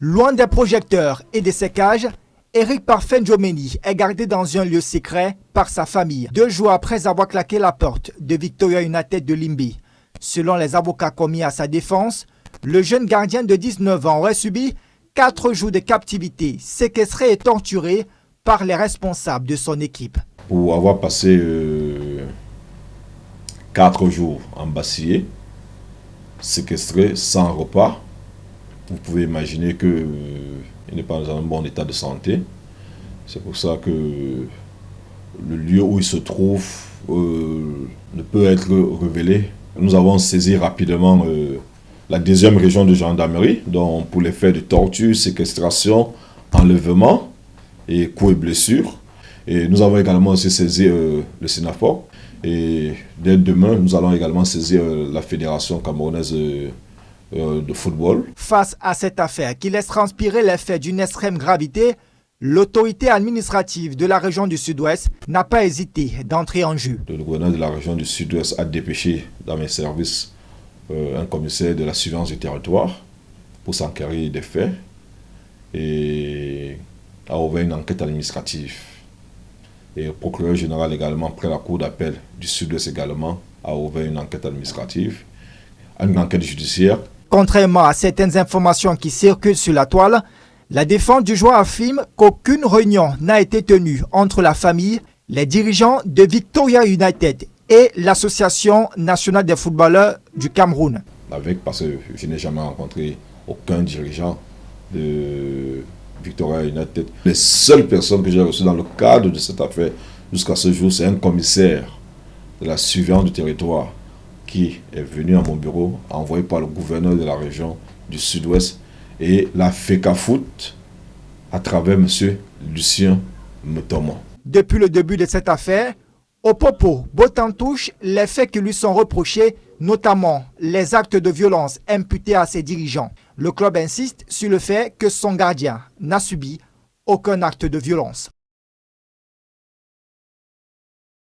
Loin des projecteurs et des sécages, Eric Parfait Ndjomeni est gardé dans un lieu secret par sa famille 2 jours après avoir claqué la porte de Victoria United de Limbe. Selon les avocats commis à sa défense, le jeune gardien de 19 ans aurait subi 4 jours de captivité, séquestré et torturé par les responsables de son équipe. Pour avoir passé 4 jours embasillé, séquestré, sans repas, vous pouvez imaginer qu'il n'est pas dans un bon état de santé. C'est pour ça que le lieu où il se trouve ne peut être révélé. Nous avons saisi rapidement la 2e région de gendarmerie, donc pour les faits de torture, séquestration, enlèvement et coups et blessures. Et nous avons également aussi saisi le Sénafor. Et dès demain, nous allons également saisir la Fédération camerounaise de football. Face à cette affaire qui laisse transpirer les faits d'une extrême gravité, l'autorité administrative de la région du Sud-Ouest n'a pas hésité d'entrer en jeu. Le gouverneur de la région du Sud-Ouest a dépêché dans mes services un commissaire de la surveillance du territoire pour s'enquérir des faits et a ouvert une enquête administrative. Et le procureur général également, près la cour d'appel du Sud-Ouest également, a ouvert une enquête administrative, une enquête judiciaire. Contrairement à certaines informations qui circulent sur la toile, la défense du joueur affirme qu'aucune réunion n'a été tenue entre la famille, les dirigeants de Victoria United et l'Association nationale des footballeurs du Cameroun. Parce que je n'ai jamais rencontré aucun dirigeant de Victoria United. Les seules personnes que j'ai reçues dans le cadre de cette affaire jusqu'à ce jour, c'est un commissaire de la surveillance du territoire qui est venu à mon bureau, envoyé par le gouverneur de la région du Sud-Ouest, et la FECAFOOT à travers M. Lucien Mutombo. Depuis le début de cette affaire, Opopo botte en touche les faits qui lui sont reprochés, notamment les actes de violence imputés à ses dirigeants. Le club insiste sur le fait que son gardien n'a subi aucun acte de violence.